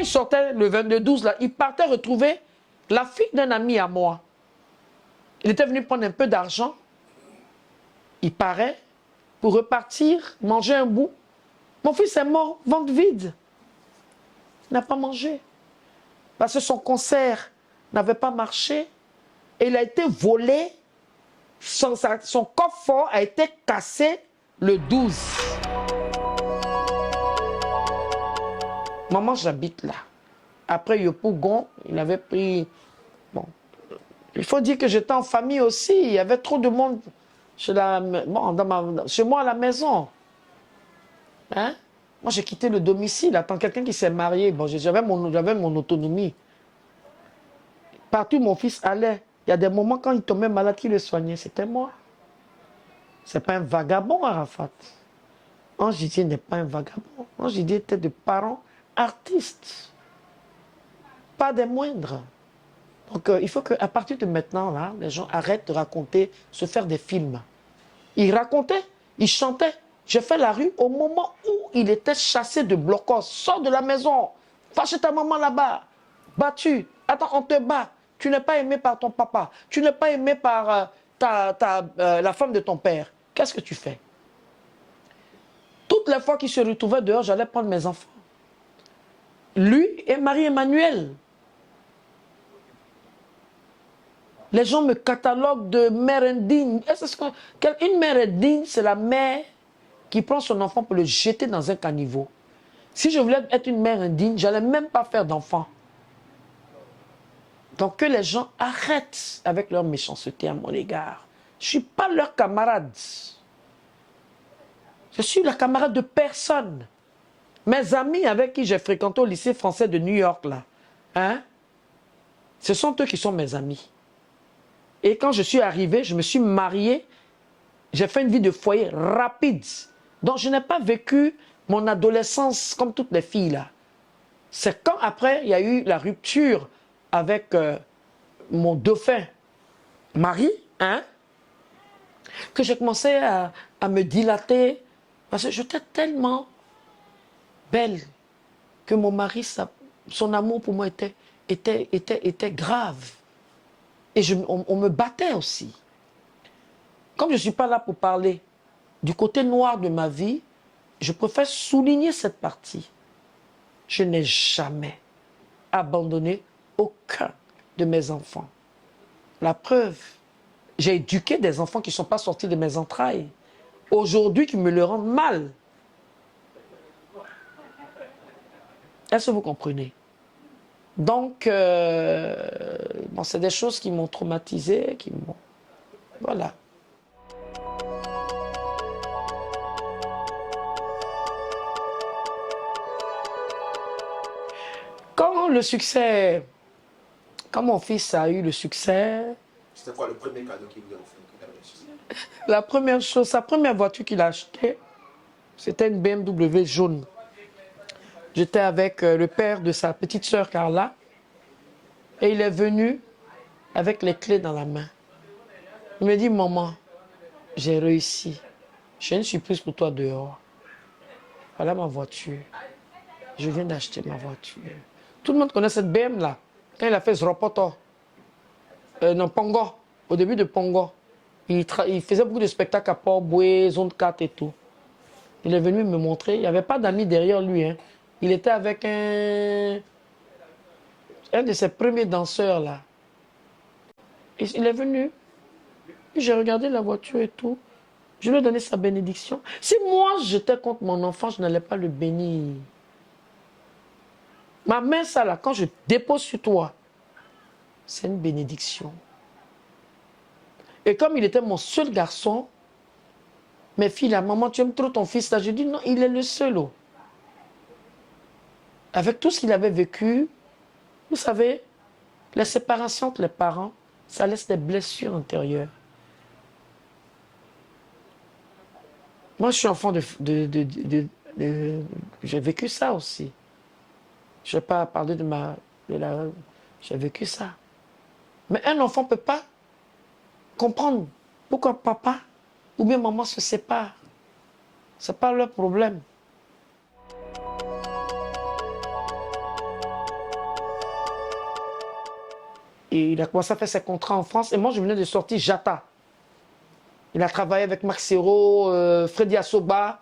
il sortait le 22-12, là, il partait retrouver la fille d'un ami à moi. Il était venu prendre un peu d'argent. Il paraît pour repartir, manger un bout. Mon fils est mort, ventre vide. Il n'a pas mangé. Parce que son concert n'avait pas marché. Et il a été volé. Son coffre-fort a été cassé le 12. Maman, j'habite là. Après Yopougon, il avait pris... Bon, il faut dire que j'étais en famille aussi. Il y avait trop de monde chez moi à la maison. Hein? Moi, j'ai quitté le domicile. Attends, quelqu'un qui s'est marié. Bon, j'avais mon autonomie. Partout où mon fils allait, il y a des moments quand il tombait malade, qui le soignait, c'était moi. C'est pas un vagabond, Arafat. Ange Didier n'est pas un vagabond. Ange Didier était de parents artistes. Pas des moindres. Donc, il faut qu'à partir de maintenant, là, les gens arrêtent de raconter, se faire des films. Il racontait, il chantait. J'ai fait la rue au moment où il était chassé de blocos. Sors de la maison, va chez ta maman là-bas, battu. Attends, on te bat. Tu n'es pas aimé par ton papa. Tu n'es pas aimé par la femme de ton père. Qu'est-ce que tu fais? Toutes les fois qu'il se retrouvait dehors, j'allais prendre mes enfants. Lui et Marie-Emmanuel. Les gens me cataloguent de mère indigne. Une mère indigne, c'est la mère qui prend son enfant pour le jeter dans un caniveau. Si je voulais être une mère indigne, je n'allais même pas faire d'enfant. Donc que les gens arrêtent avec leur méchanceté à mon égard. Je ne suis pas leur camarade. Je suis la camarade de personne. Mes amis avec qui j'ai fréquenté au lycée français de New York, là, hein, ce sont eux qui sont mes amis. Et quand je suis arrivé, je me suis marié, j'ai fait une vie de foyer rapide. Donc je n'ai pas vécu mon adolescence comme toutes les filles là. C'est quand après il y a eu la rupture avec mon dauphin mari, hein, que j'ai commencé à me dilater. Parce que j'étais tellement belle que mon mari, son amour pour moi était grave. Et on me battait aussi. Comme je ne suis pas là pour parler du côté noir de ma vie, je préfère souligner cette partie. Je n'ai jamais abandonné aucun de mes enfants. La preuve, j'ai éduqué des enfants qui ne sont pas sortis de mes entrailles. Aujourd'hui, qui me le rendent mal. Est-ce que vous comprenez? Donc, bon, c'est des choses qui m'ont traumatisé, qui m'ont... Voilà. Quand mon fils a eu le succès... C'était quoi le premier cadeau qu'il vous a offert? La première chose, sa première voiture qu'il a achetée, c'était une BMW jaune. J'étais avec le père de sa petite sœur Carla et il est venu avec les clés dans la main. Il me dit, maman, j'ai réussi. J'ai une surprise pour toi dehors. Voilà ma voiture. Je viens d'acheter ma voiture. Tout le monde connaît cette BM là. Quand il a fait Zropoto, non, Pongo, au début de Pongo, il faisait beaucoup de spectacles à Port-Boué, Zone 4 et tout. Il est venu me montrer. Il n'y avait pas d'amis derrière lui. Hein. Il était avec un de ses premiers danseurs là. Et il est venu. J'ai regardé la voiture et tout. Je lui ai donné sa bénédiction. Si moi j'étais contre mon enfant, je n'allais pas le bénir. Ma main, ça là, quand je dépose sur toi, c'est une bénédiction. Et comme il était mon seul garçon, mes filles, la maman, tu aimes trop ton fils là. Je dis non, il est le seul. Oh. Avec tout ce qu'il avait vécu, vous savez, la séparation entre les parents, ça laisse des blessures intérieures. Moi, je suis enfant j'ai vécu ça aussi. Je ne vais pas parler j'ai vécu ça. Mais un enfant ne peut pas comprendre pourquoi papa ou bien maman se séparent. Ce n'est pas leur problème. Et il a commencé à faire ses contrats en France. Et moi, je venais de sortir Jata. Il a travaillé avec Max Hero, Freddy Asoba.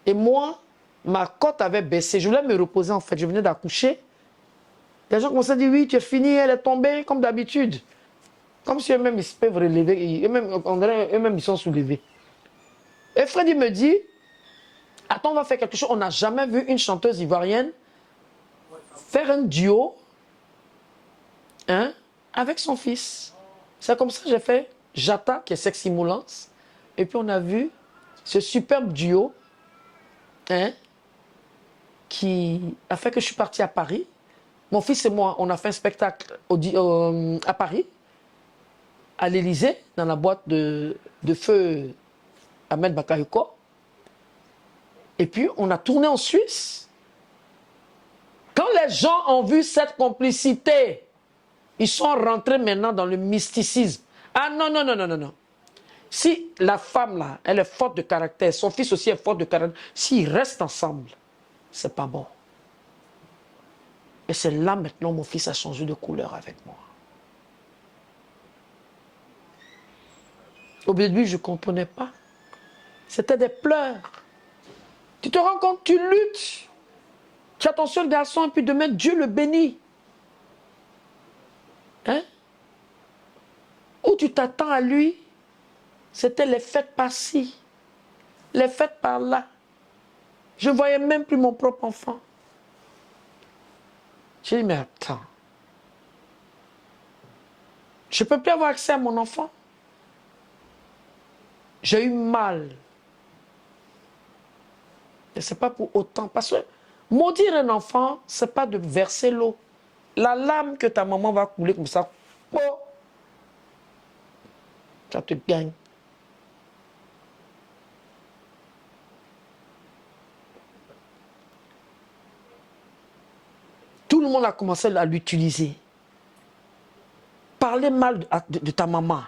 Et moi, ma cote avait baissé. Je voulais me reposer en fait. Je venais d'accoucher. Les gens commençaient à dire oui, tu es fini, elle est tombée comme d'habitude. Comme si eux-mêmes ils se peuvent relever. Eux-mêmes ils sont soulevés. Et Freddy me dit, attends, on va faire quelque chose. On n'a jamais vu une chanteuse ivoirienne faire un duo avec son fils. C'est comme ça que j'ai fait Jata, qui est Sexy Moulance. Et puis on a vu ce superbe duo qui a fait que je suis partie à Paris. Mon fils et moi, on a fait un spectacle à Paris, à l'Élysée, dans la boîte de feu Ahmed Bakayoko. Et puis, on a tourné en Suisse. Quand les gens ont vu cette complicité, ils sont rentrés maintenant dans le mysticisme. Ah non, non, non, non, non, non. Si la femme, là, elle est forte de caractère, son fils aussi est fort de caractère, s'ils restent ensemble, c'est pas bon. Et c'est là maintenant mon fils a changé de couleur avec moi. Au début, je ne comprenais pas. C'était des pleurs. Tu te rends compte, tu luttes. Tu as ton seul garçon et puis demain, Dieu le bénit. Où tu t'attends à lui, c'était les fêtes par-ci, les fêtes par-là. Je ne voyais même plus mon propre enfant. J'ai dit, mais attends. Je ne peux plus avoir accès à mon enfant. J'ai eu mal. Et ce n'est pas pour autant. Parce que maudire un enfant, ce n'est pas de verser l'eau. La lame que ta maman va couler comme ça, oh, ça te gagne. Tout le monde a commencé à l'utiliser. Parler mal de ta maman.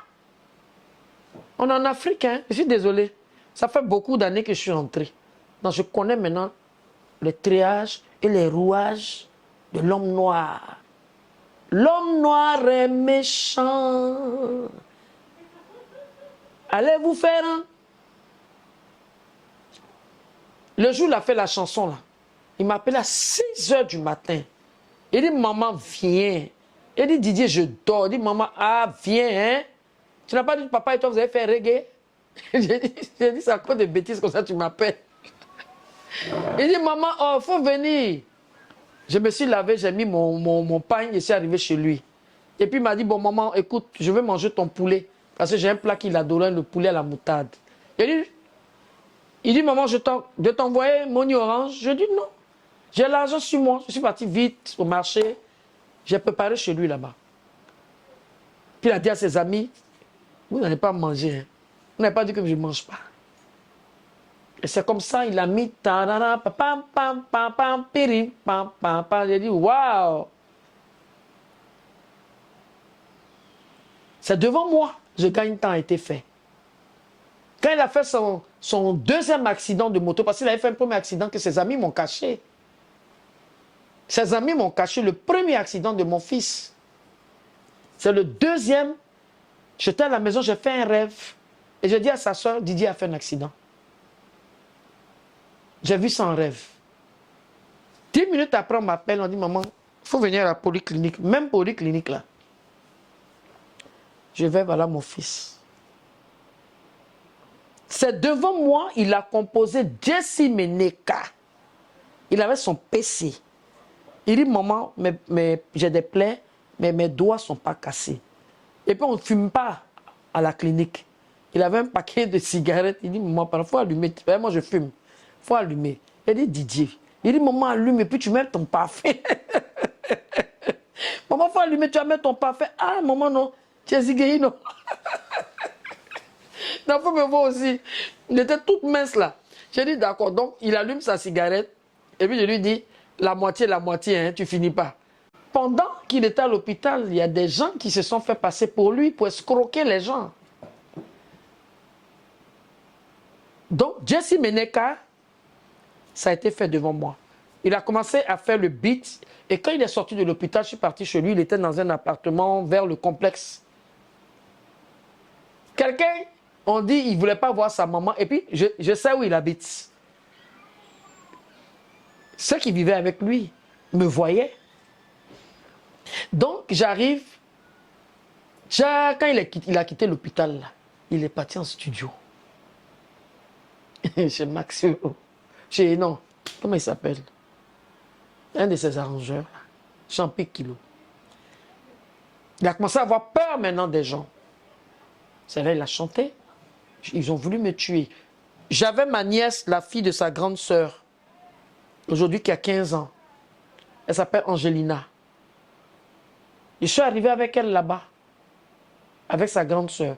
On est en Afrique, hein? Je suis désolé. Ça fait beaucoup d'années que je suis entré. Donc je connais maintenant le triage et les rouages de l'homme noir. L'homme noir est méchant. Allez vous faire un. Le jour où il a fait la chanson, là, il m'a appelé à 6 h du matin. Il dit, maman, viens. Il dit, Didier, je dors. Il dit, maman, ah, viens, hein. Tu n'as pas dit, papa et toi, vous avez fait reggae? J'ai dit, c'est à cause de bêtises comme ça, tu m'appelles. Il dit, maman, oh, faut venir. Je me suis lavé, j'ai mis mon pain, je suis arrivé chez lui. Et puis il m'a dit, bon, maman, écoute, je veux manger ton poulet. Parce que j'ai un plat qu'il adorait, le poulet à la moutarde. Il dit, maman, je t'envoyer mon orange. Je dis, non. J'ai l'argent sur moi. Je suis parti vite au marché. J'ai préparé chez lui là-bas. Puis il a dit à ses amis, vous n'allez pas manger. Hein. Vous n'avez pas dit que je ne mange pas. Et c'est comme ça, il a mis tarara, pam, pam, pam, pam, pirim, pam, pam, pam. J'ai dit, waouh! C'est devant moi, ce gagne-temps a été fait. Quand il a fait son deuxième accident de moto, parce qu'il avait fait un premier accident que ses amis m'ont caché. Ses amis m'ont caché le premier accident de mon fils. C'est le deuxième. J'étais à la maison, j'ai fait un rêve. Et j'ai dit à sa soeur, Didier a fait un accident. J'ai vu ça en rêve. 10 minutes après, on m'appelle, on dit, maman, il faut venir à la polyclinique. Même polyclinique là. Je vais, voilà mon fils. C'est devant moi, il a composé Jesse Meneka. Il avait son PC. Il dit, maman, j'ai des plaies, mais mes doigts ne sont pas cassés. Et puis on ne fume pas à la clinique. Il avait un paquet de cigarettes. Il dit, maman, il faut allumer. Moi, je fume. Il faut allumer. Il dit, Didier. Il dit, maman, allume et puis tu mets ton parfum. Maman, il faut allumer, tu vas mettre ton parfum. Ah, maman, non. Tu es zigué, non. Non, il faut me voir aussi. Il était toute mince là. J'ai dit, d'accord. Donc, il allume sa cigarette. Et puis, je lui dis, la moitié, hein, tu finis pas. Pendant qu'il était à l'hôpital, il y a des gens qui se sont fait passer pour lui, pour escroquer les gens. Donc, Jesse Meneka, ça a été fait devant moi. Il a commencé à faire le beat. Et quand il est sorti de l'hôpital, je suis parti chez lui. Il était dans un appartement vers le complexe. Quelqu'un, on dit, il ne voulait pas voir sa maman. Et puis, je sais où il habite. Ceux qui vivaient avec lui me voyaient. Donc, j'arrive. Quand il a quitté l'hôpital, il est parti en studio. Chez Maxio. Non, comment il s'appelle? Un de ses arrangeurs. Champi Kilo. Il a commencé à avoir peur maintenant des gens. C'est là il a chanté. Ils ont voulu me tuer. J'avais ma nièce, la fille de sa grande sœur, aujourd'hui qui a 15 ans. Elle s'appelle Angelina. Je suis arrivé avec elle là-bas, avec sa grande sœur.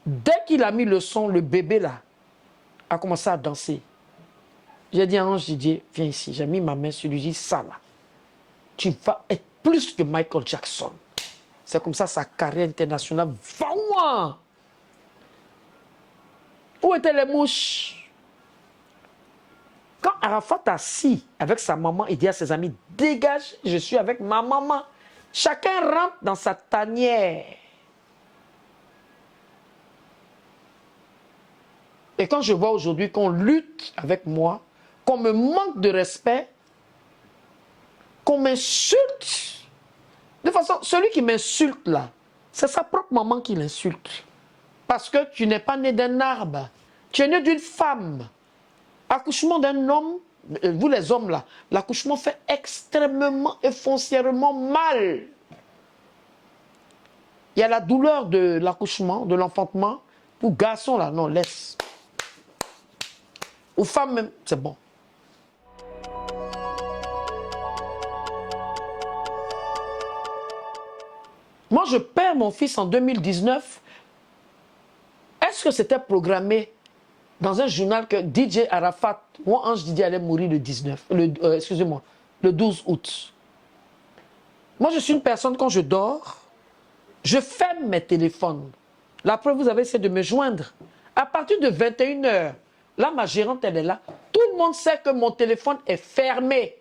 Dès qu'il a mis le son, le bébé là a commencé à danser. J'ai dit à Ange Didier, viens ici. J'ai mis ma main sur lui, j'ai dit, ça là, tu vas être plus que Michael Jackson. C'est comme ça sa carrière internationale va loin. Où étaient les mouches? Quand Arafat assis avec sa maman, il dit à ses amis, dégage, je suis avec ma maman. Chacun rentre dans sa tanière. Et quand je vois aujourd'hui qu'on lutte avec moi, qu'on me manque de respect, qu'on m'insulte, de toute façon, celui qui m'insulte là, c'est sa propre maman qui l'insulte. Parce que tu n'es pas né d'un arbre, tu es né d'une femme. Accouchement d'un homme, vous les hommes là, l'accouchement fait extrêmement et foncièrement mal. Il y a la douleur de l'accouchement, de l'enfantement. Pour garçons là, non, laisse. Aux femmes même, c'est bon. Moi, je perds mon fils en 2019. Est-ce que c'était programmé dans un journal que DJ Arafat, moi, Ange Didier allait mourir le 12 août. Moi, je suis une personne, quand je dors, je ferme mes téléphones. La preuve, vous avez essayé de me joindre. À partir de 21 h, là, ma gérante, elle est là. Tout le monde sait que mon téléphone est fermé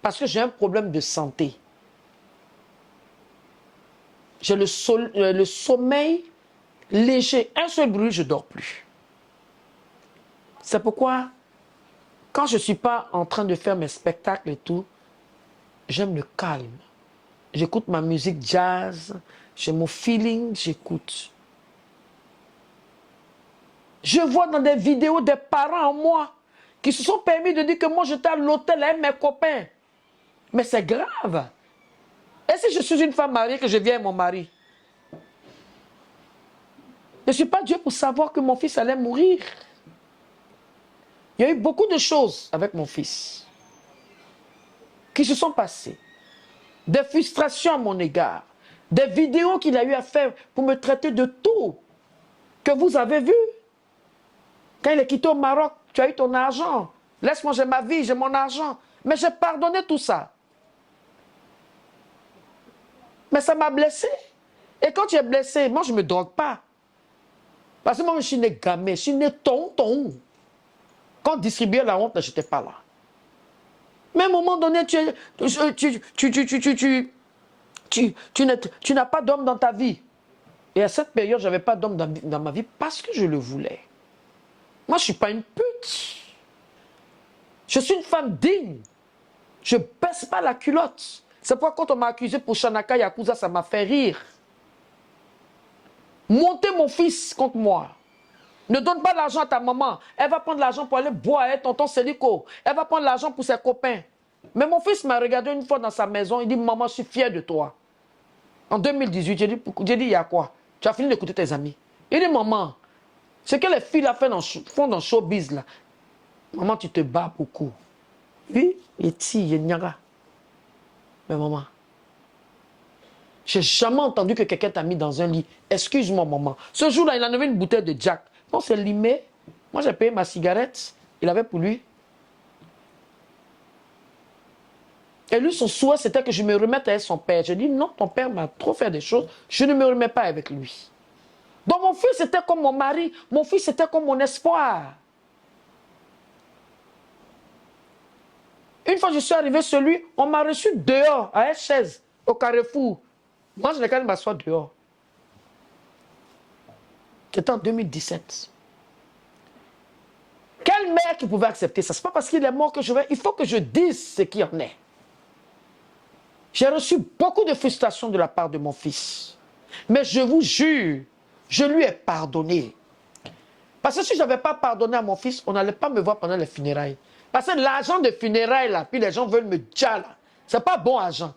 parce que j'ai un problème de santé. J'ai le sommeil léger. Un seul bruit, je ne dors plus. C'est pourquoi, quand je ne suis pas en train de faire mes spectacles et tout, j'aime le calme. J'écoute ma musique jazz, j'ai mon feeling, j'écoute. Je vois dans des vidéos des parents en moi qui se sont permis de dire que moi j'étais à l'hôtel avec mes copains. Mais c'est grave. Et si je suis une femme mariée, que je viens avec mon mari? Je ne suis pas Dieu pour savoir que mon fils allait mourir. Il y a eu beaucoup de choses avec mon fils qui se sont passées. Des frustrations à mon égard. Des vidéos qu'il a eu à faire pour me traiter de tout. Que vous avez vu. Quand il est quitté au Maroc, tu as eu ton argent. Laisse-moi, j'ai ma vie, j'ai mon argent. Mais j'ai pardonné tout ça. Mais ça m'a blessé. Et quand tu es blessé, moi je ne me drogue pas. Parce que moi je suis né gamé, je suis né tonton. Quand on distribuait la honte, je n'étais pas là. Mais à un moment donné, tu n'as pas d'homme dans ta vie. Et à cette période, je n'avais pas d'homme dans ma vie parce que je le voulais. Moi, je ne suis pas une pute. Je suis une femme digne. Je ne baisse pas la culotte. C'est pourquoi quand on m'a accusé pour Shanaka Yakuza, ça m'a fait rire. Monter mon fils contre moi. Ne donne pas l'argent à ta maman. Elle va prendre l'argent pour aller boire avec tonton Célico. Elle va prendre l'argent pour ses copains. Mais mon fils m'a regardé une fois dans sa maison. Il dit, maman, je suis fier de toi. En 2018, j'ai dit, il y a quoi? Tu as fini d'écouter tes amis. Il dit, maman, ce que les filles là font dans le showbiz là, maman, tu te bats beaucoup. Oui, et si, il y a. Mais maman, j'ai jamais entendu que quelqu'un t'a mis dans un lit. Excuse-moi, maman. Ce jour-là, il en avait une bouteille de Jack. On s'est limé. Moi, j'ai payé ma cigarette. Il avait pour lui. Et lui, son souhait, c'était que je me remette avec son père. J'ai dit, non, ton père m'a trop fait des choses. Je ne me remets pas avec lui. Donc, mon fils, c'était comme mon mari. Mon fils, c'était comme mon espoir. Une fois, je suis arrivé chez lui, on m'a reçu dehors, à une chaise, au Carrefour. Moi, je n'ai qu'à m'asseoir dehors. C'était en 2017. Quelle mère qui pouvait accepter ça? Ce n'est pas parce qu'il est mort que je vais... Il faut que je dise ce qu'il en est. J'ai reçu beaucoup de frustration de la part de mon fils. Mais je vous jure, je lui ai pardonné. Parce que si je n'avais pas pardonné à mon fils, on n'allait pas me voir pendant les funérailles. Parce que l'argent de funérailles, là, puis les gens veulent me dire, là, c'est pas bon argent.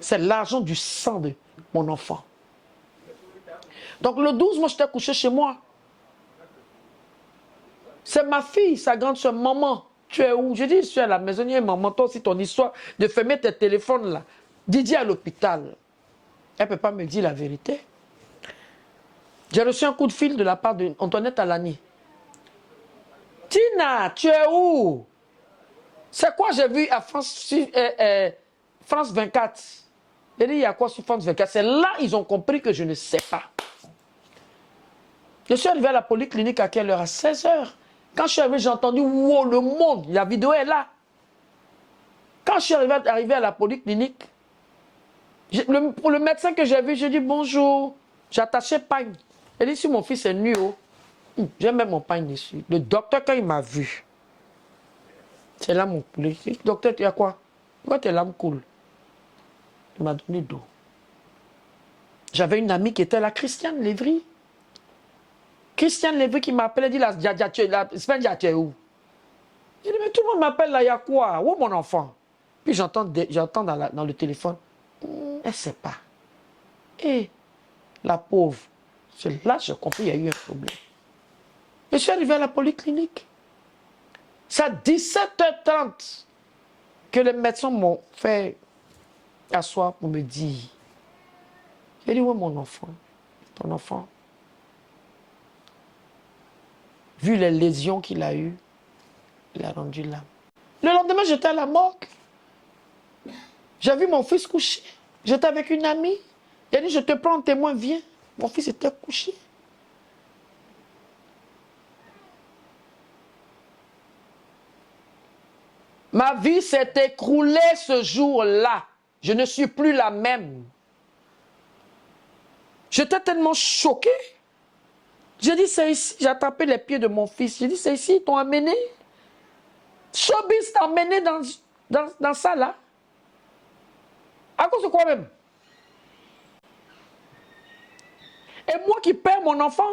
C'est l'argent du sang de mon enfant. Donc le 12, moi, j'étais couché chez moi. C'est ma fille, sa grande soeur, maman. Tu es où? J'ai dit, je suis à la maison. Maman, toi aussi, ton histoire de fermer tes téléphones là. Didier à l'hôpital. Elle ne peut pas me dire la vérité. J'ai reçu un coup de fil de la part d'Antoinette Alani. Tina, tu es où? C'est quoi j'ai vu à France 24? J'ai dit, il y a quoi sur France 24? C'est là ils ont compris que je ne sais pas. Je suis arrivé à la polyclinique à quelle heure? À 16 h. Quand je suis arrivé, j'ai entendu, wow, le monde, la vidéo est là. Quand je suis arrivé à la polyclinique, pour le médecin que j'ai vu, j'ai dit bonjour. J'ai attaché pagne. Il dit, si mon fils est nu, j'ai même mon pagne dessus. Le docteur, quand il m'a vu, c'est là mon poulet. Il dit, docteur, tu as quoi? Pourquoi tes larmes coulent? Il m'a donné d'eau. J'avais une amie qui était là, Christiane Lévry. Christiane Lévry qui m'appelait, dit, la semaine, tu es où? J'ai dit, mais tout le monde m'appelle là, il y a quoi? Où mon enfant? Puis j'entends dans le téléphone, elle ne sait pas. Et la pauvre, c'est là que j'ai compris qu'il y a eu un problème. Je suis arrivé à la polyclinique. C'est à 17 h 30 que les médecins m'ont fait asseoir pour me dire. J'ai dit, où est mon enfant? Ton enfant? Vu les lésions qu'il a eues, il a rendu l'âme. Le lendemain, j'étais à la morgue. J'ai vu mon fils couché. J'étais avec une amie. Il a dit, je te prends en témoin, viens. Mon fils était couché. Ma vie s'est écroulée ce jour-là. Je ne suis plus la même. J'étais tellement choqué. J'ai dit, c'est ici. J'ai attrapé les pieds de mon fils. J'ai dit, c'est ici, ils t'ont amené. Showbiz t'a amené dans ça, là. À cause de quoi même? Et moi qui perds mon enfant,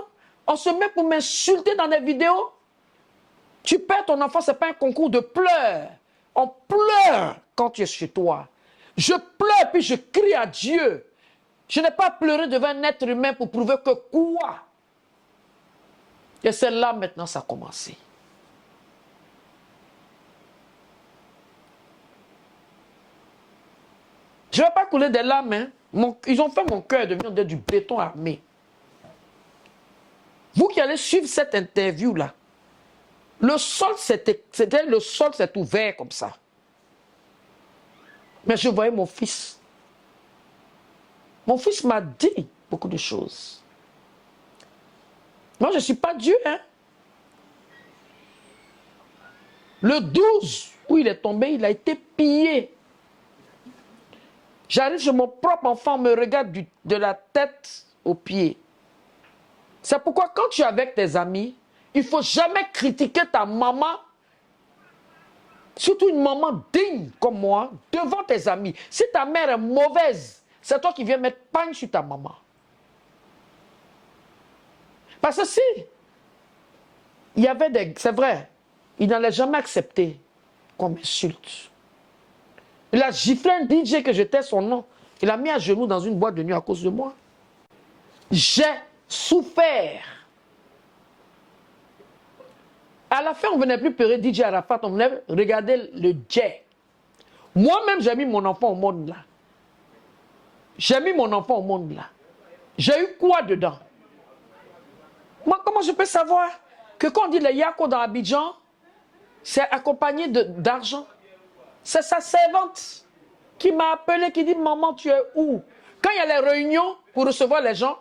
on se met pour m'insulter dans des vidéos. Tu perds ton enfant, ce n'est pas un concours de pleurs. On pleure quand tu es chez toi. Je pleure puis je crie à Dieu. Je n'ai pas pleuré devant un être humain pour prouver que quoi? Et c'est là maintenant ça a commencé. Je ne vais pas couler des larmes. Hein. Ils ont fait mon cœur devenir du béton armé. Vous qui allez suivre cette interview-là, le sol s'est ouvert comme ça. Mais je voyais mon fils. Mon fils m'a dit beaucoup de choses. Moi, je ne suis pas Dieu. Hein. Le 12, où il est tombé, il a été pillé. J'arrive chez mon propre enfant, me regarde de la tête aux pieds. C'est pourquoi quand tu es avec tes amis, il ne faut jamais critiquer ta maman, surtout une maman digne comme moi, devant tes amis. Si ta mère est mauvaise, c'est toi qui viens mettre pagne sur ta maman. Parce que si, il y avait des... C'est vrai, il n'allait jamais accepter qu'on m'insulte. Il a giflé un DJ que j'étais son nom. Il a mis à genoux dans une boîte de nuit à cause de moi. J'ai souffert. À la fin, on ne venait plus pleurer DJ Arafat, on venait regarder le jet. Moi-même, j'ai mis mon enfant au monde là. J'ai mis mon enfant au monde là. J'ai eu quoi dedans? Moi, comment je peux savoir que quand on dit les Yako dans Abidjan, c'est accompagné d'argent? C'est sa servante qui m'a appelé, qui dit, maman, tu es où? Quand il y a les réunions pour recevoir les gens,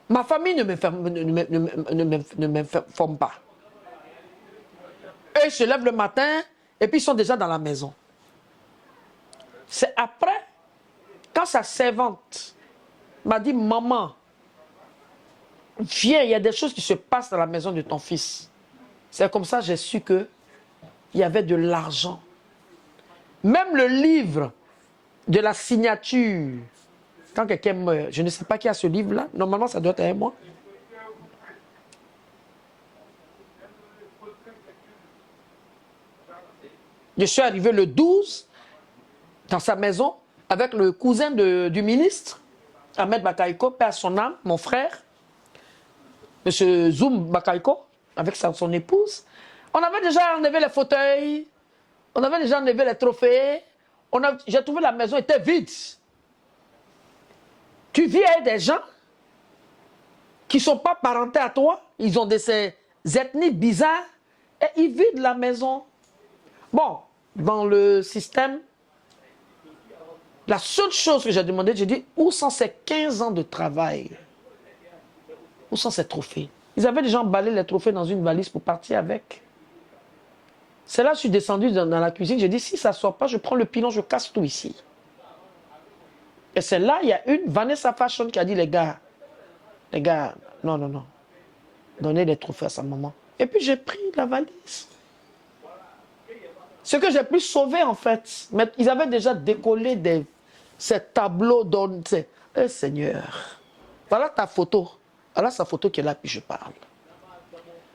ma famille ne m'informe pas. Eux, ils se lèvent le matin, Et puis ils sont déjà dans la maison. C'est après, quand sa servante m'a dit, maman, viens, il y a des choses qui se passent dans la maison de ton fils. C'est comme ça que j'ai su qu'il y avait de l'argent. Même le livre de la signature, quand quelqu'un meurt, je ne sais pas qui a ce livre-là, normalement ça doit être moi. Je suis arrivé le 12 dans sa maison avec le cousin du ministre, Ahmed Bakaïko, père son âme, mon frère, M. Zoum Bakaïko, avec son épouse. On avait déjà enlevé les fauteuils, on avait déjà enlevé les trophées. J'ai trouvé la maison était vide. Tu vis avec des gens qui ne sont pas parentés à toi, ils ont ces ethnies bizarres, et ils vident la maison. Bon, dans le système, la seule chose que j'ai demandé, j'ai dit, où sont ces 15 ans de travail? Où sont ces trophées? Ils avaient déjà emballé les trophées dans une valise pour partir avec. C'est là que je suis descendu dans la cuisine, j'ai dit, si ça ne sort pas, je prends le pilon, je casse tout ici. Et c'est là, il y a une Vanessa Fashion qui a dit, les gars, non, donnez les trophées à sa maman. Et puis j'ai pris la valise. Ce que j'ai pu sauver en fait, mais ils avaient déjà décollé ces tableaux d'honneur. Seigneur, voilà ta photo. Voilà sa photo qui est là, puis je parle.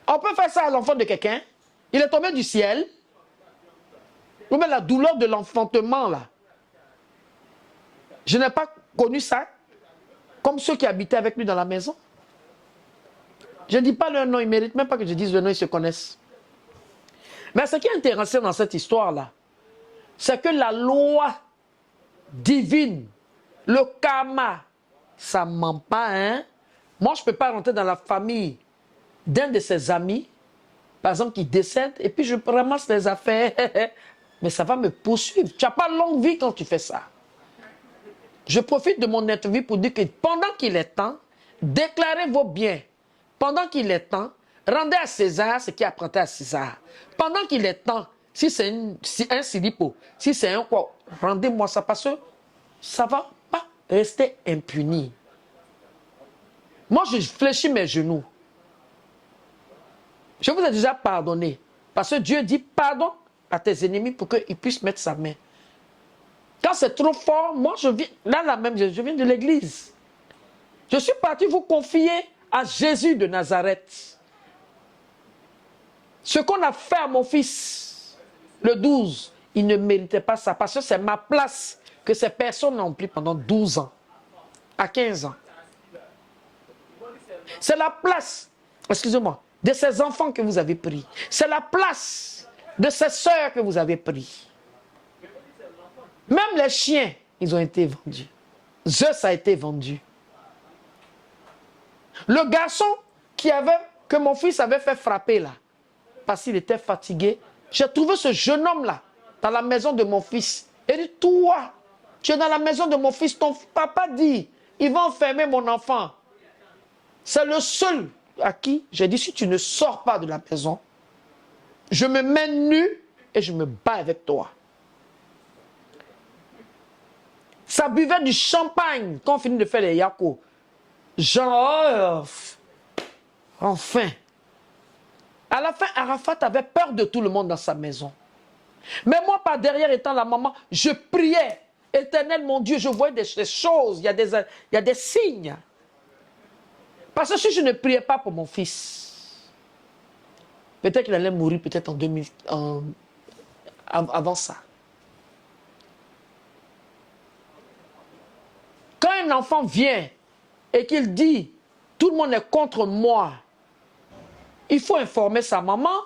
On peut faire ça à l'enfant de quelqu'un. Il est tombé du ciel. Ou bien la douleur de l'enfantement là. Je n'ai pas connu ça comme ceux qui habitaient avec lui dans la maison. Je ne dis pas leur nom, ils ne méritent même pas que je dise leur nom, ils se connaissent. Mais ce qui est intéressant dans cette histoire-là, c'est que la loi divine, le karma, ça ne ment pas, hein? Moi, je ne peux pas rentrer dans la famille d'un de ses amis, par exemple, qui décède, et puis je ramasse les affaires. Mais ça va me poursuivre. Tu n'as pas longue vie quand tu fais ça. Je profite de mon interview pour dire que pendant qu'il est temps, déclarez vos biens. Pendant qu'il est temps, rendez à César ce qui appartient à César. Pendant qu'il est temps, si c'est un silipo, si c'est un quoi, rendez-moi ça parce que ça ne va pas rester impuni. Moi, je fléchis mes genoux. Je vous ai déjà pardonné. Parce que Dieu dit pardon à tes ennemis pour qu'ils puissent mettre sa main. Quand c'est trop fort, moi je viens, je viens de l'église. Je suis parti vous confier à Jésus de Nazareth. Ce qu'on a fait à mon fils, le 12, il ne méritait pas ça. Parce que c'est ma place que ces personnes ont pris pendant 12 ans, à 15 ans. C'est la place, excusez-moi, de ces enfants que vous avez pris. C'est la place de ces sœurs que vous avez pris. Même les chiens, ils ont été vendus. Zeus a été vendu. Le garçon que mon fils avait fait frapper là, parce qu'il était fatigué, j'ai trouvé ce jeune homme là, dans la maison de mon fils. Il dit, toi, tu es dans la maison de mon fils, ton papa dit, il va enfermer mon enfant. C'est le seul à qui j'ai dit, si tu ne sors pas de la maison, je me mets nu et je me bats avec toi. Ça buvait du champagne quand on finit de faire les yakos. Genre, enfin. À la fin, Arafat avait peur de tout le monde dans sa maison. Mais moi, par derrière étant la maman, je priais. Éternel, mon Dieu, je voyais des choses, il y a des signes. Parce que si je ne priais pas pour mon fils, peut-être qu'il allait mourir peut-être avant ça. Quand un enfant vient et qu'il dit « tout le monde est contre moi », il faut informer sa maman.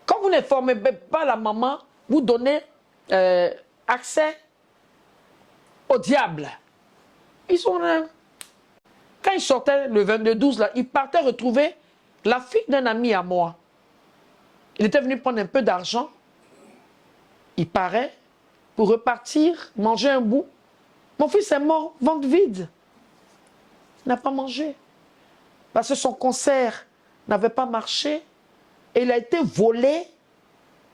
Quand vous n'informez pas la maman, vous donnez accès au diable. Ils sont là. Quand ils sortaient le 22-12, là, ils partaient retrouver la fille d'un ami à moi. Il était venu prendre un peu d'argent. Il paraît pour repartir, manger un bout. Mon fils est mort, ventre vide. Il n'a pas mangé. Parce que son concert n'avait pas marché. Et il a été volé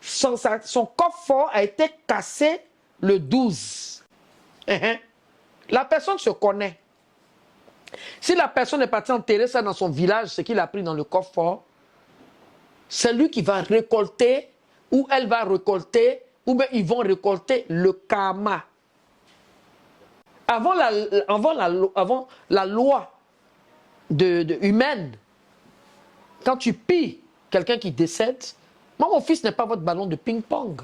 son coffre-fort a été cassé le 12. La personne se connaît. Si la personne est partie enterrer ça dans son village, ce qu'il a pris dans le coffre-fort, c'est lui qui va récolter, ou elle va récolter, ou bien ils vont récolter le karma. Avant la loi humaine, quand tu pilles quelqu'un qui décède, moi, mon fils n'est pas votre ballon de ping-pong.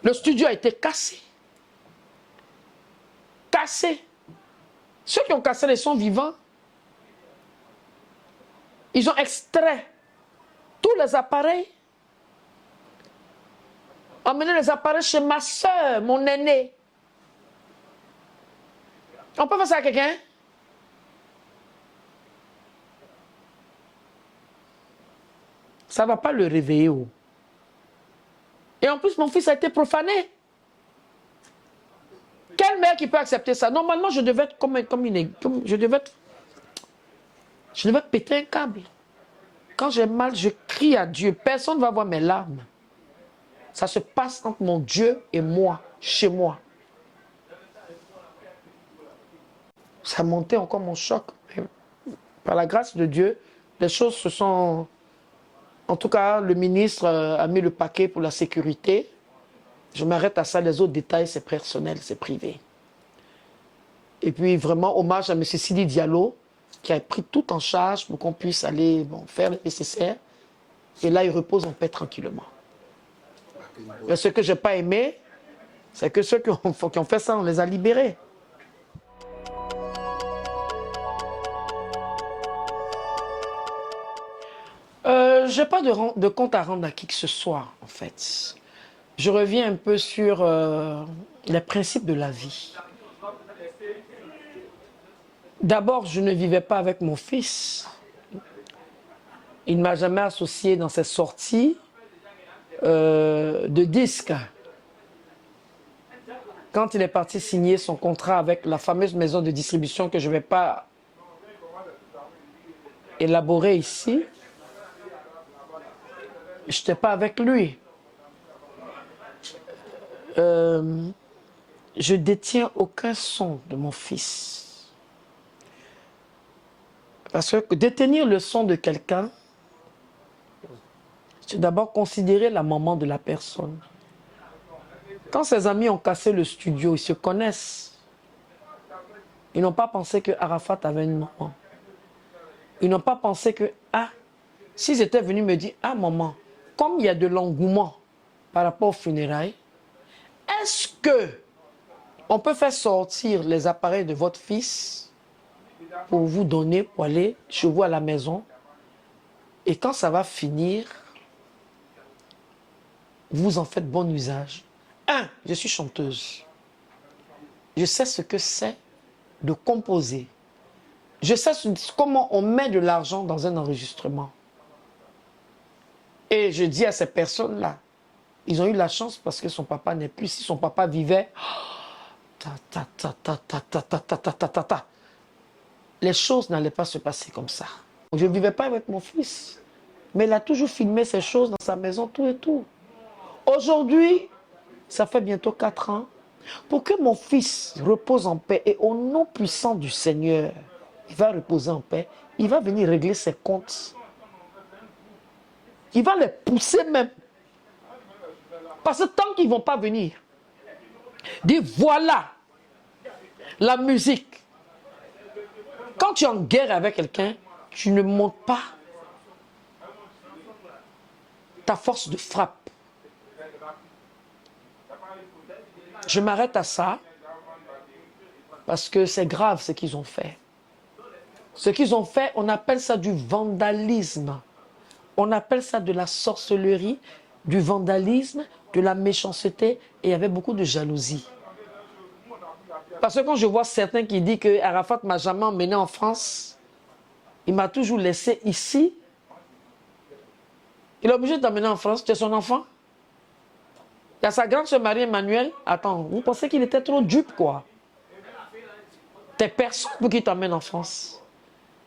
Le studio a été cassé. Cassé. Ceux qui ont cassé les sons vivants, ils ont extrait tous les appareils, emmené les appareils chez ma soeur, mon aîné. On peut faire ça à quelqu'un? Ça ne va pas le réveiller. Oh. Et en plus, mon fils a été profané. Quelle mère qui peut accepter ça? Normalement, je devais être je devais péter un câble. Quand j'ai mal, je crie à Dieu. Personne ne va voir mes larmes. Ça se passe entre mon Dieu et moi, chez moi. Ça a monté encore mon choc. Par la grâce de Dieu, les choses se sont... En tout cas, le ministre a mis le paquet pour la sécurité. Je m'arrête à ça. Les autres détails, c'est personnel, c'est privé. Et puis, vraiment, hommage à M. Sidi Diallo, qui a pris tout en charge pour qu'on puisse aller faire le nécessaire. Et là, il repose en paix tranquillement. Mais ce que je n'ai pas aimé, c'est que ceux qui ont fait ça, on les a libérés. Je n'ai pas de compte à rendre à qui que ce soit, en fait. Je reviens un peu sur les principes de la vie. D'abord, je ne vivais pas avec mon fils. Il ne m'a jamais associé dans ses sorties de disques. Quand il est parti signer son contrat avec la fameuse maison de distribution que je ne vais pas élaborer ici, je n'étais pas avec lui. Je détiens aucun son de mon fils. Parce que détenir le son de quelqu'un, c'est d'abord considérer la maman de la personne. Quand ses amis ont cassé le studio, ils se connaissent. Ils n'ont pas pensé que Arafat avait une maman. Ils n'ont pas pensé que, s'ils étaient venus me dire, maman, comme il y a de l'engouement par rapport aux funérailles, est-ce que on peut faire sortir les appareils de votre fils pour vous donner, pour aller chez vous à la maison? Et quand ça va finir, vous en faites bon usage. Je suis chanteuse. Je sais ce que c'est de composer. Je sais comment on met de l'argent dans un enregistrement. Et je dis à ces personnes-là, ils ont eu la chance parce que son papa n'est plus. Si son papa vivait, les choses n'allaient pas se passer comme ça. Je ne vivais pas avec mon fils, mais il a toujours filmé ces choses dans sa maison, tout et tout. Aujourd'hui, ça fait bientôt 4 ans, pour que mon fils repose en paix et au nom puissant du Seigneur, il va reposer en paix, il va venir régler ses comptes. Il va les pousser même. Parce que tant qu'ils ne vont pas venir, dire voilà la musique. Quand tu es en guerre avec quelqu'un, tu ne montes pas ta force de frappe. Je m'arrête à ça parce que c'est grave ce qu'ils ont fait. Ce qu'ils ont fait, on appelle ça du vandalisme. On appelle ça de la sorcellerie, du vandalisme, de la méchanceté, et il y avait beaucoup de jalousie. Parce que quand je vois certains qui disent que Arafat ne m'a jamais emmené en France, il m'a toujours laissé ici, il est obligé d'emmener en France, tu es son enfant. Il y a sa grande sœur Marie-Emmanuelle. Attends, vous pensez qu'il était trop dupe, quoi? T'es personne pour qu'il t'emmène en France.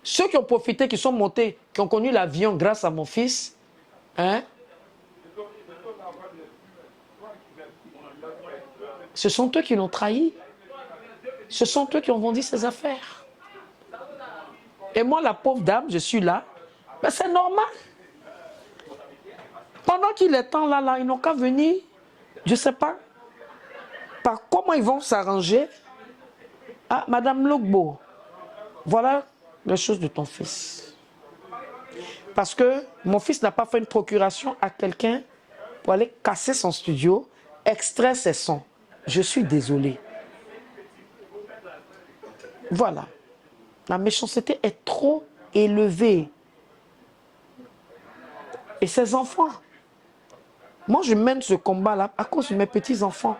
Ceux qui ont profité, qui sont montés, qui ont connu l'avion grâce à mon fils, Ce sont eux qui l'ont trahi. Ce sont eux qui ont vendu ses affaires. Et moi, la pauvre dame, je suis là. Mais c'est normal. Pendant qu'il est temps là, ils n'ont qu'à venir. Je ne sais pas par comment ils vont s'arranger. Ah, Madame Logbo, voilà les choses de ton fils. Parce que mon fils n'a pas fait une procuration à quelqu'un pour aller casser son studio, extraire ses sons. Je suis désolé. Voilà. La méchanceté est trop élevée. Et ces enfants, moi je mène ce combat-là à cause de mes petits-enfants.